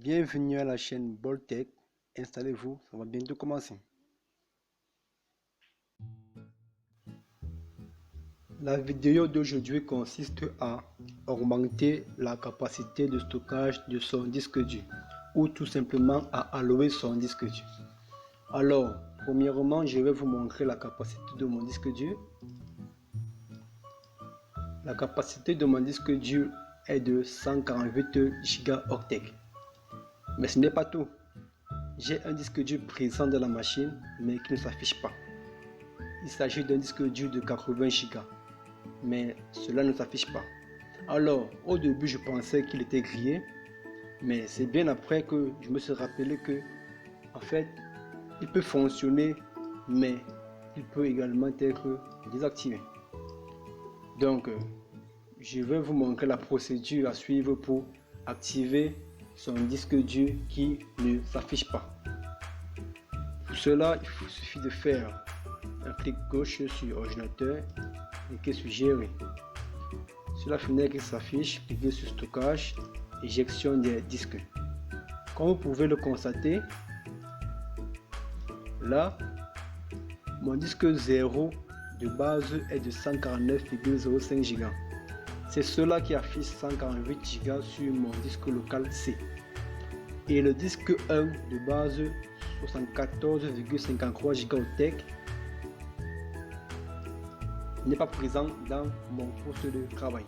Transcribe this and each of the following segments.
Bienvenue à la chaîne Boltech. Installez-vous, ça va bientôt commencer. La vidéo d'aujourd'hui consiste à augmenter la capacité de stockage de son disque dur ou tout simplement à allouer son disque dur. Alors, premièrement, je vais vous montrer la capacité de mon disque dur. La capacité de mon disque dur est de 148 Go. Mais ce n'est pas tout. J'ai un disque dur présent dans la machine, mais qui ne s'affiche pas. Il s'agit d'un disque dur de 80 Go, mais cela ne s'affiche pas. Alors, au début, je pensais qu'il était grillé, mais c'est bien après que je me suis rappelé que, en fait, il peut fonctionner, mais il peut également être désactivé. Donc, je vais vous montrer la procédure à suivre pour activer son disque dur qui ne s'affiche pas. Pour cela, il suffit de faire un clic gauche sur ordinateur, cliquez sur gérer. Sur la fenêtre qui s'affiche, cliquez sur stockage et gestion des disques. Comme vous pouvez le constater, là, mon disque 0 de base est de 149,05 Go. C'est cela qui affiche 148 Go sur mon disque local C. Et le disque 1 de base 74,53 Go n'est pas présent dans mon poste de travail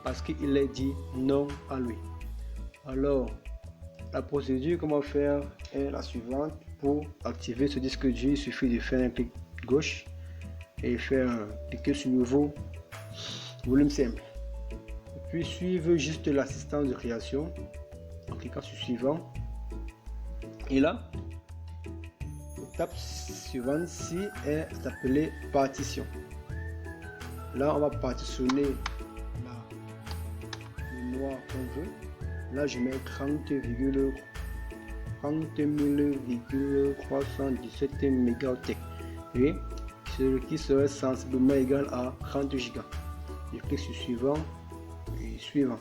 parce qu'il est dit non alloué. Alors, la procédure qu'on va faire est la suivante. Pour activer ce disque dur, il suffit de faire un clic gauche et cliquer sur nouveau volume simple. Et puis suivre juste l'assistance de création en cliquant sur suivant. Et là, l'étape suivante ci est appelée partition. Là, on va partitionner la mémoire qu'on veut. Là, je mets 30,317 mégaoctets. Et ce qui serait sensiblement égal à 30 Go. Je clique sur suivant et suivant.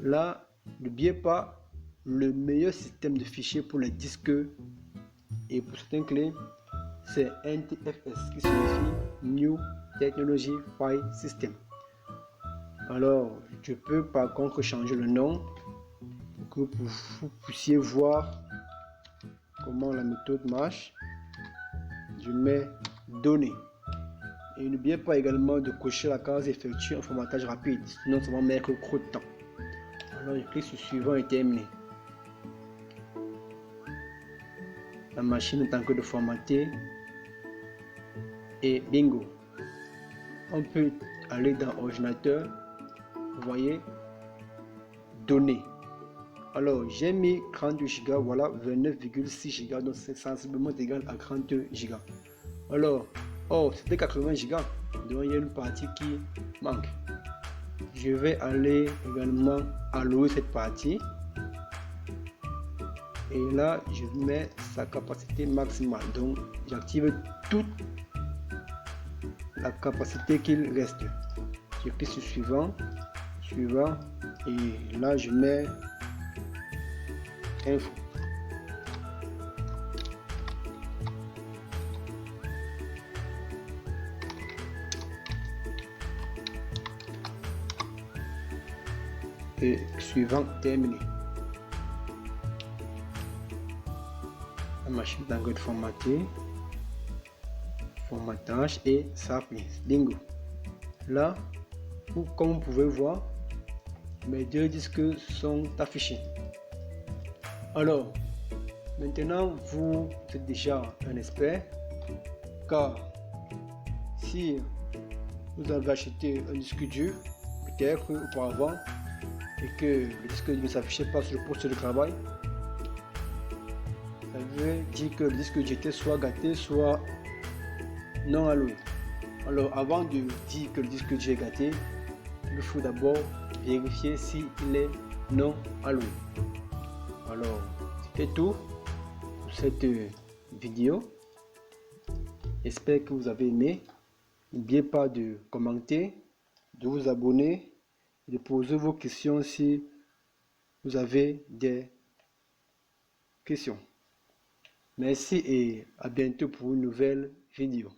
Là, n'oubliez pas le meilleur système de fichiers pour les disques et pour certaines clés, c'est NTFS qui signifie New Technology File System. Alors, je peux par contre changer le nom pour que vous puissiez voir comment la méthode marche. Je mets données. Et n'oubliez pas également de cocher la case effectuer un formatage rapide, sinon ça va mettre trop de temps. Alors, je clique sur suivant et terminé. La machine est en train de formater. Et bingo, on peut aller dans ordinateur, vous voyez, données. Alors j'ai mis 30 Go, voilà 29,6 Go, donc c'est sensiblement égal à 30 Go. Alors, c'était 80 Go, donc il y a une partie qui manque. Je vais aller également allouer cette partie. Et là, je mets sa capacité maximale, donc j'active toute la capacité qu'il reste. Je clique sur suivant, et là je mets info. Et suivant terminé. La machine est en train de formater. Formatage et ça appuie. Bingo. Là, comme vous pouvez voir, mes deux disques sont affichés. Alors, maintenant vous êtes déjà un expert, car si vous avez acheté un disque dur, peut-être auparavant, et que le disque ne s'affichait pas sur le poste de travail, ça veut dire que le disque dur était soit gâté, soit non alloué. Alors avant de dire que le disque dur est gâté, il faut d'abord vérifier s'il est non alloué. Alors c'était tout pour cette vidéo. J'espère que vous avez aimé. N'oubliez pas de commenter, de vous abonner et de poser vos questions si vous avez des questions. Merci et à bientôt pour une nouvelle vidéo.